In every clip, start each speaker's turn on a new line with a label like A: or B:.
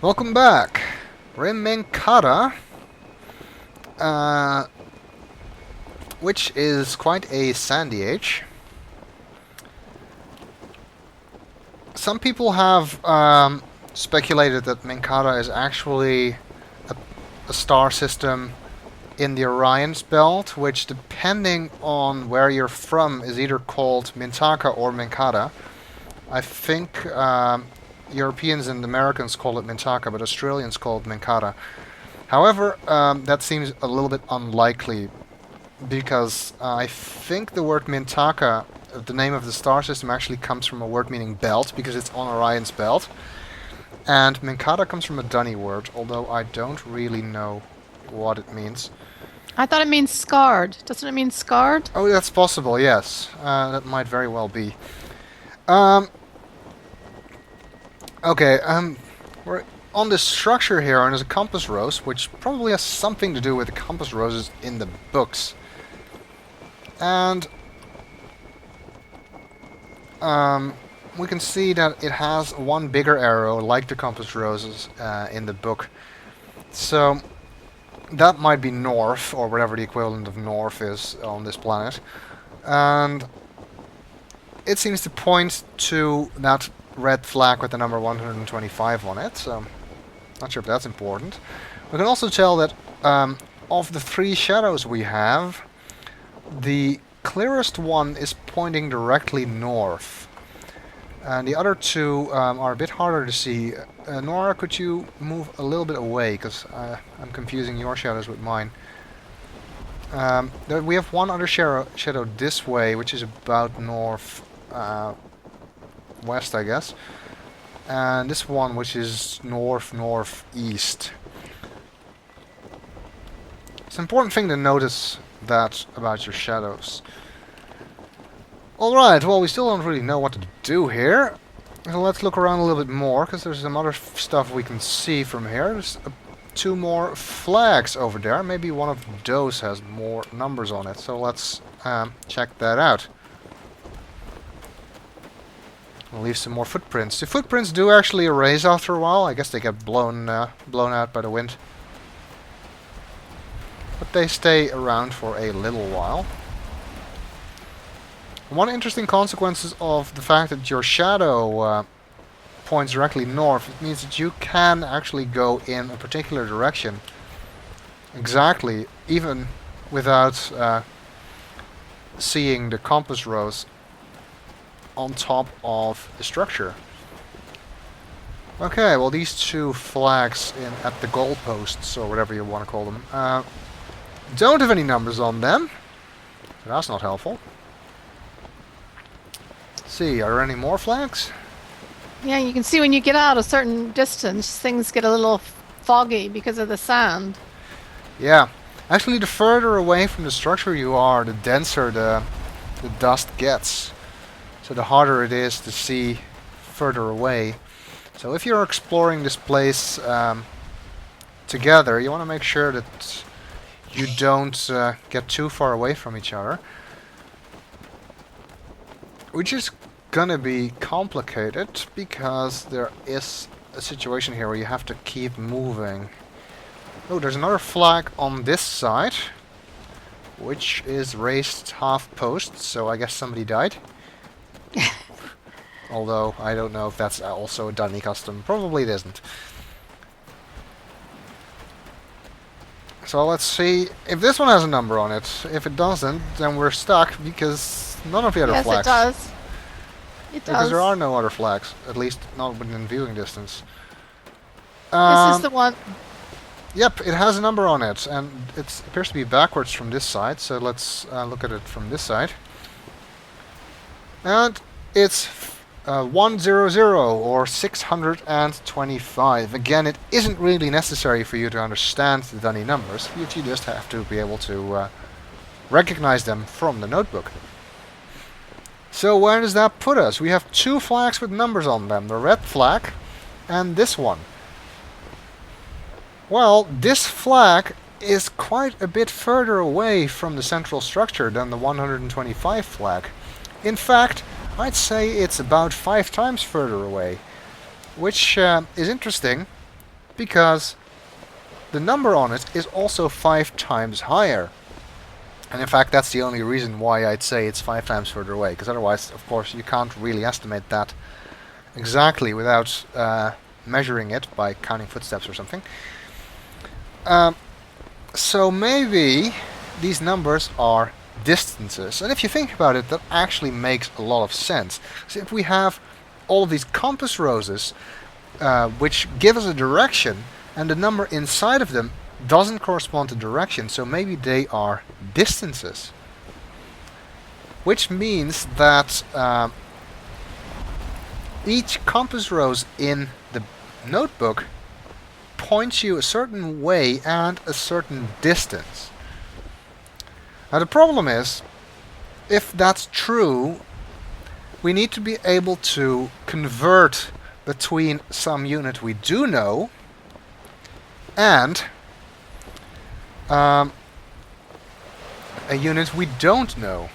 A: Welcome back. We're in Minkata, which is quite a sandy age. Some people have speculated that Minkata is actually a star system in the Orion's belt, which, depending on where you're from, is either called Mintaka or Minkata. I think Europeans and Americans call it Mintaka, but Australians call it Minkata. However, that seems a little bit unlikely because I think the word Mintaka, the name of the star system, actually comes from a word meaning belt because it's on Orion's belt. And Minkata comes from a Dunny word, although I don't really know what it means.
B: I thought it means scarred. Doesn't it mean scarred?
A: Oh, that's possible, yes. That might very well be. Um, okay, we're on this structure here, and there's a compass rose, which probably has something to do with the compass roses in the books. And we can see that it has one bigger arrow, like the compass roses in the book. So that might be north, or whatever the equivalent of north is on this planet. And it seems to point to that red flag with the number 125 on it, so not sure if that's important. We can also tell that of the three shadows we have, the clearest one is pointing directly north. And the other two are a bit harder to see. Nora, could you move a little bit away, because I'm confusing your shadows with mine. We have one other shadow this way, which is about north west, I guess. And this one, which is northeast. It's an important thing to notice that about your shadows. Alright, well, we still don't really know what to do here. So let's look around a little bit more, because there's some other stuff we can see from here. There's two more flags over there. Maybe one of those has more numbers on it. So let's check that out. We'll leave some more footprints. The footprints do actually erase after a while. I guess they get blown out by the wind. But they stay around for a little while. One interesting consequence of the fact that your shadow points directly north, it means that you can actually go in a particular direction. Exactly, even without seeing the compass rose on top of the structure. Okay, well, these two flags at the goalposts, or whatever you want to call them, don't have any numbers on them. So that's not helpful. Let's see, are there any more flags?
B: Yeah, you can see when you get out a certain distance, things get a little foggy because of the sand.
A: Yeah. Actually, the further away from the structure you are, the denser the dust gets. So the harder it is to see further away. So if you're exploring this place together, you want to make sure that you don't get too far away from each other. Which is gonna be complicated because there is a situation here where you have to keep moving. Oh, there's another flag on this side, which is raised half post, so I guess somebody died. Although, I don't know if that's also a Dunny custom. Probably it isn't. So let's see if this one has a number on it. If it doesn't, then we're stuck because none of the other
B: Yes, it
A: flags.
B: does. It
A: Because there are
B: does.
A: no other flags, at least not within viewing distance.
B: This is
A: Um,
B: the one.
A: Yep, it has a number on it, and it appears to be backwards from this side, so let's look at it from this side. And it's 100, or 625. Again, it isn't really necessary for you to understand the Dunny numbers, you just have to be able to recognize them from the notebook. So where does that put us? We have two flags with numbers on them, the red flag and this one. Well, this flag is quite a bit further away from the central structure than the 125 flag. In fact, I'd say it's about 5 times further away, which is interesting because the number on it is also 5 times higher. And in fact, that's the only reason why I'd say it's 5 times further away, because otherwise, of course, you can't really estimate that exactly without measuring it by counting footsteps or something. So maybe these numbers are distances. And if you think about it, that actually makes a lot of sense. So if we have all of these compass roses, which give us a direction, and the number inside of them doesn't correspond to direction, so maybe they are distances. Which means that each compass rose in the notebook points you a certain way and a certain distance. Now the problem is, if that's true, we need to be able to convert between some unit we do know and a unit we don't know,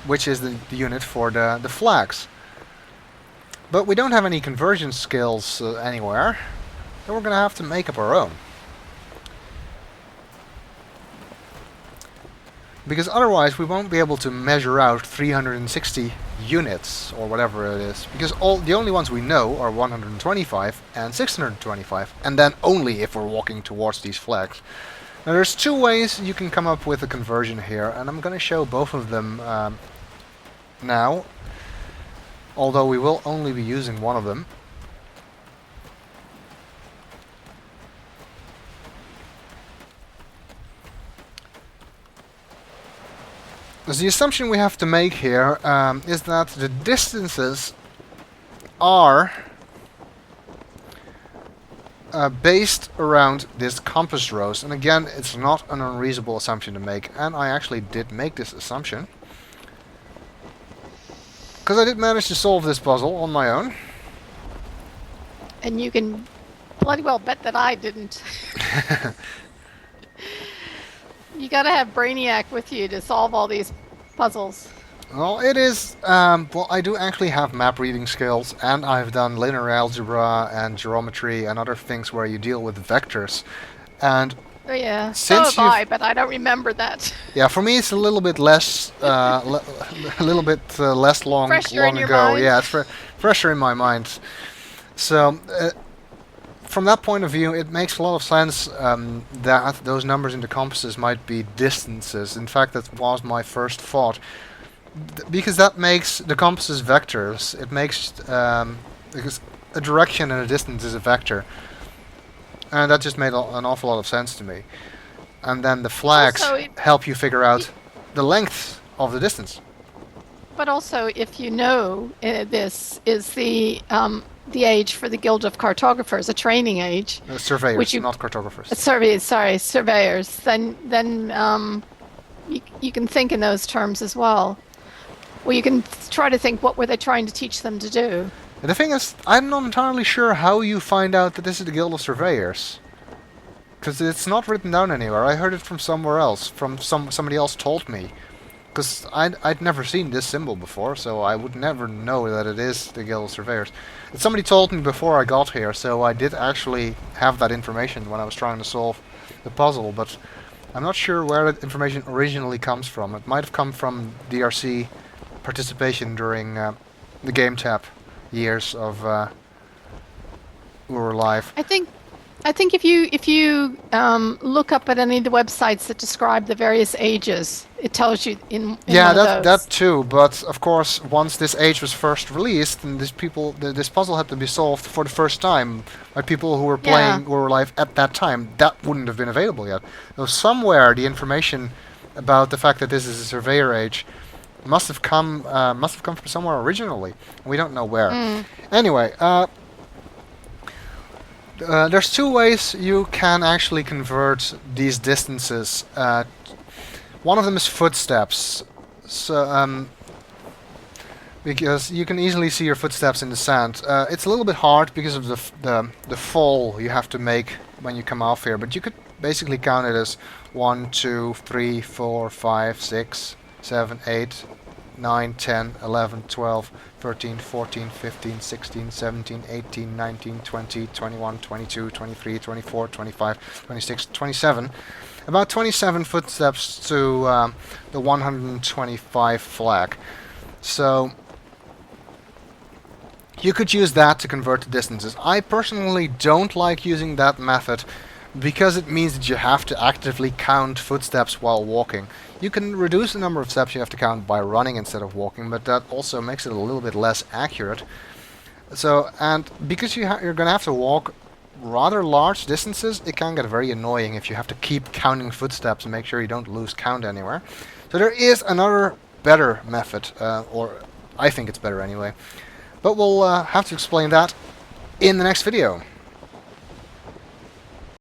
A: which is the unit for the flags. But we don't have any conversion skills anywhere, so we're going to have to make up our own. Because otherwise we won't be able to measure out 360 units, or whatever it is. Because the only ones we know are 125 and 625, and then only if we're walking towards these flags. Now there's 2 ways you can come up with a conversion here, and I'm going to show both of them now. Although we will only be using one of them. So the assumption we have to make here is that the distances are based around this compass rose. And again, it's not an unreasonable assumption to make, and I actually did make this assumption. Because I did manage to solve this puzzle on my own.
B: And you can bloody well bet that I didn't. You gotta have Brainiac with you to solve all these puzzles.
A: Well, it is... well, I do actually have map reading skills, and I've done linear algebra and geometry and other things where you deal with vectors. And
B: oh yeah, so have I, but I don't remember that.
A: Yeah, for me it's a little bit less, less long
B: Fresher
A: ago.
B: Mind.
A: Yeah, it's fresher in my mind. So, from that point of view, it makes a lot of sense that those numbers in the compasses might be distances. In fact, that was my first thought, because that makes the compasses vectors. It makes because a direction and a distance is a vector. And that just made an awful lot of sense to me. And then the flags help you figure out the length of the distance.
B: But also, if you know this is the age for the Guild of Cartographers, a training age.
A: Surveyors, not cartographers.
B: Surveyors. Then you can think in those terms as well. Well, you can try to think, what were they trying to teach them to do?
A: And the thing is, I'm not entirely sure how you find out that this is the Guild of Surveyors. Because it's not written down anywhere. I heard it from somewhere else. From somebody else told me. Because I'd never seen this symbol before, so I would never know that it is the Guild of Surveyors. And somebody told me before I got here, so I did actually have that information when I was trying to solve the puzzle, but I'm not sure where that information originally comes from. It might have come from DRC participation during the Game Tap years of we were live.
B: I think if you look up at any of the websites that describe the various ages, it tells you in one of those.
A: that too. But of course, once this age was first released, and this puzzle had to be solved for the first time by people who were playing, who were live at that time. That wouldn't have been available yet. So somewhere the information about the fact that this is a surveyor age must have come from somewhere originally. We don't know where. Anyway. There's 2 ways you can actually convert these distances. One of them is footsteps, so because you can easily see your footsteps in the sand. It's a little bit hard because of the fall you have to make when you come off here, but you could basically count it as 1, 2, 3, 4, 5, 6, 7, 8, 9, 10, 11, 12, 13, 14, 15, 16, 17, 18, 19, 20, 21, 22, 23, 24, 25, 26, 27. About 27 footsteps to the 125 flag. So you could use that to convert the distances. I personally don't like using that method because it means that you have to actively count footsteps while walking. You can reduce the number of steps you have to count by running instead of walking, but that also makes it a little bit less accurate. So, and because you're going to have to walk rather large distances, it can get very annoying if you have to keep counting footsteps and make sure you don't lose count anywhere. So there is another better method, or I think it's better anyway. But we'll have to explain that in the next video.